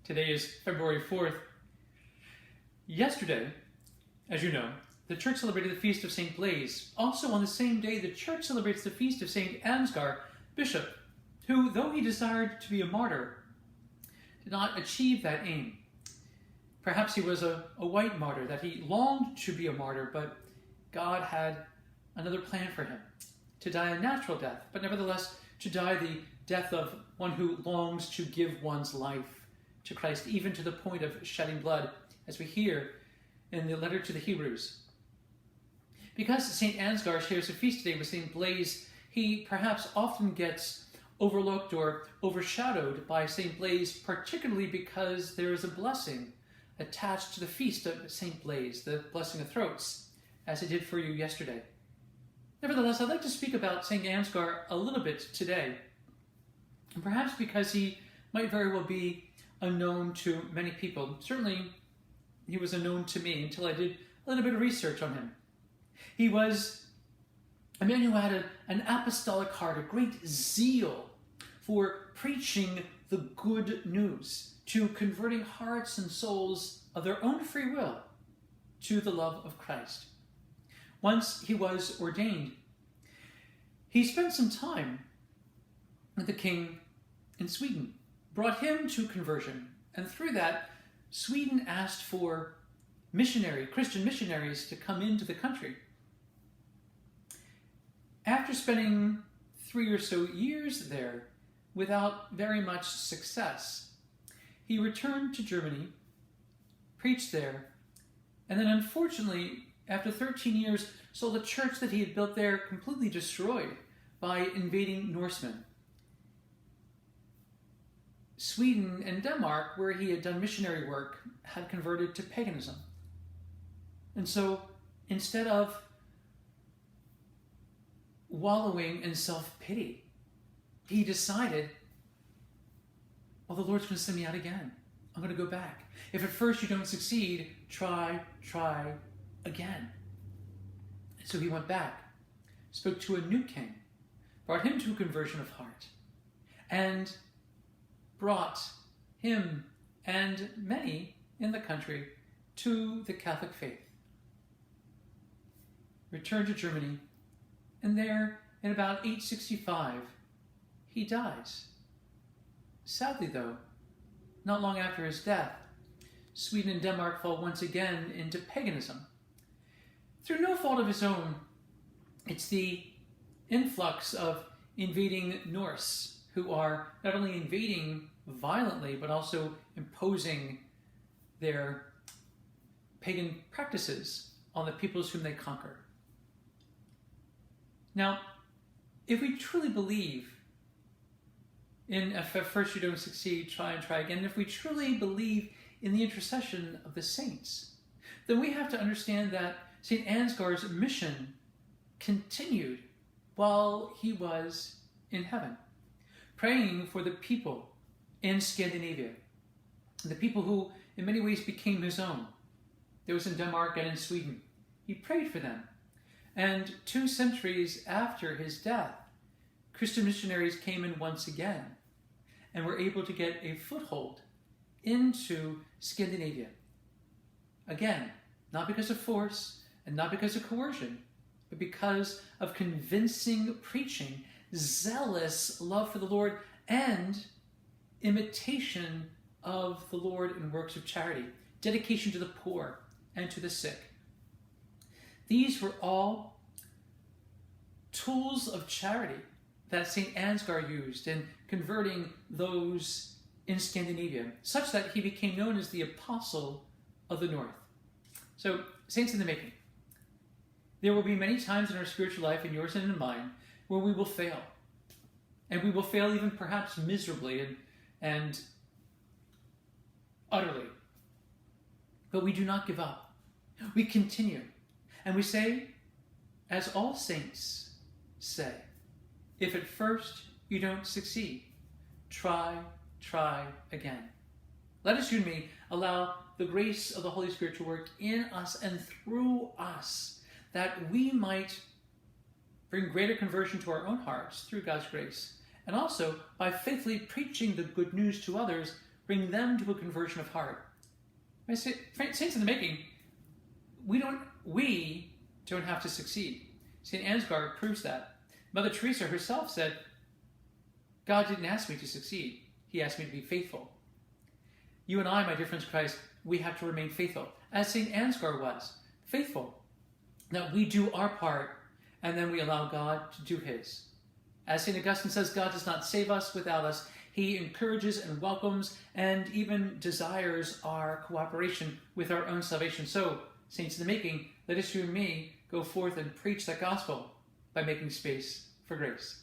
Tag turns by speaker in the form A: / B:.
A: Today is February 4th. Yesterday, as you know, the church celebrated the feast of St. Blaise. Also on the same day, the church celebrates the feast of St. Ansgar, bishop, who, though he desired to be a martyr, did not achieve that aim. Perhaps he was a white martyr, that he longed to be a martyr, but God had another plan for him, to die a natural death, but nevertheless to die the death of one who longs to give one's life to Christ, even to the point of shedding blood, as we hear in the letter to the Hebrews. Because St. Ansgar shares a feast today with St. Blaise, he perhaps often gets overlooked or overshadowed by St. Blaise, particularly because there is a blessing attached to the feast of St. Blaise, the blessing of throats, as it did for you yesterday. Nevertheless, I'd like to speak about St. Ansgar a little bit today, and perhaps because he might very well be unknown to many people. Certainly, he was unknown to me until I did a little bit of research on him. He was a man who had an apostolic heart, a great zeal for preaching the good news, to converting hearts and souls of their own free will to the love of Christ. Once he was ordained, he spent some time with the king in Sweden, brought him to conversion, and through that, Sweden asked for Christian missionaries to come into the country. After spending 3 or so years there without very much success, he returned to Germany, preached there, and then unfortunately, after 13 years, saw the church that he had built there completely destroyed by invading Norsemen. Sweden and Denmark, where he had done missionary work, had converted to paganism. And so, instead of wallowing in self-pity, he decided, well, the Lord's going to send me out again. I'm going to go back. If at first you don't succeed, try again. And so he went back, spoke to a new king, brought him to a conversion of heart, and brought him and many in the country to the Catholic faith. Returned to Germany, and there, in about 865, he dies. Sadly, though, not long after his death, Sweden and Denmark fall once again into paganism. Through no fault of his own, it's the influx of invading Norse, who are not only invading violently, but also imposing their pagan practices on the peoples whom they conquer. Now, if we truly believe in, if at first you don't succeed, try again, if we truly believe in the intercession of the saints, then we have to understand that St. Ansgar's mission continued while he was in heaven, praying for the people in Scandinavia, the people who in many ways became his own, those in Denmark and in Sweden. He prayed for them. And 2 centuries after his death, Christian missionaries came in once again and were able to get a foothold into Scandinavia. Again, not because of force and not because of coercion, but because of convincing preaching, zealous love for the Lord, and imitation of the Lord in works of charity, dedication to the poor and to the sick. These were all tools of charity that St. Ansgar used in converting those in Scandinavia, such that he became known as the Apostle of the North. So, saints in the making, there will be many times in our spiritual life, in yours and in mine, where we will fail. And we will fail even perhaps miserably and utterly. But we do not give up. We continue. And we say, as all saints say, if at first you don't succeed, try again. Let us, you and me, allow the grace of the Holy Spirit to work in us and through us, that we might bring greater conversion to our own hearts through God's grace, and also by faithfully preaching the good news to others, bring them to a conversion of heart. Saints in the making, we don't have to succeed. St. Ansgar proves that. Mother Teresa herself said, God didn't ask me to succeed. He asked me to be faithful. You and I, my dear friends in Christ, we have to remain faithful, as St. Ansgar was, faithful. That we do our part, and then we allow God to do his. As St. Augustine says, God does not save us without us. He encourages and welcomes and even desires our cooperation with our own salvation. So, saints in the making, let us, you and me, go forth and preach that gospel by making space for grace.